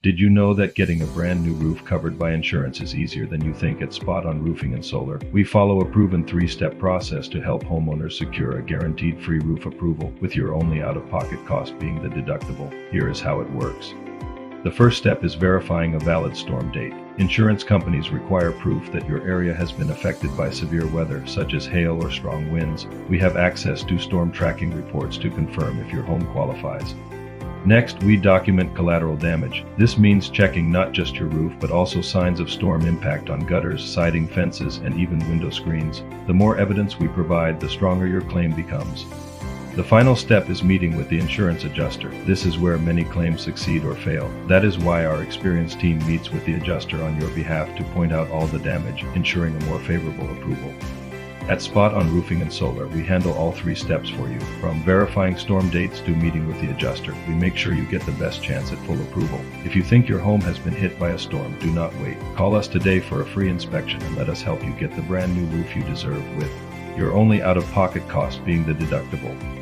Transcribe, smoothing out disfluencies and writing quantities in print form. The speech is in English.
Did you know that getting a brand new roof covered by insurance is easier than you think at Spot On Roofing and Solar? We follow a proven 3-step process to help homeowners secure a guaranteed free roof approval, with your only out-of-pocket cost being the deductible. Here is how it works. The first step is verifying a valid storm date. Insurance companies require proof that your area has been affected by severe weather, such as hail or strong winds. We have access to storm tracking reports to confirm if your home qualifies. Next, we document collateral damage. This means checking not just your roof, but also signs of storm impact on gutters, siding, fences, and even window screens. The more evidence we provide, the stronger your claim becomes. The final step is meeting with the insurance adjuster. This is where many claims succeed or fail. That is why our experienced team meets with the adjuster on your behalf to point out all the damage, ensuring a more favorable approval. At Spot On Roofing and Solar, we handle all 3 steps for you. From verifying storm dates to meeting with the adjuster, we make sure you get the best chance at full approval. If you think your home has been hit by a storm, do not wait. Call us today for a free inspection and let us help you get the brand new roof you deserve, with your only out-of-pocket cost being the deductible.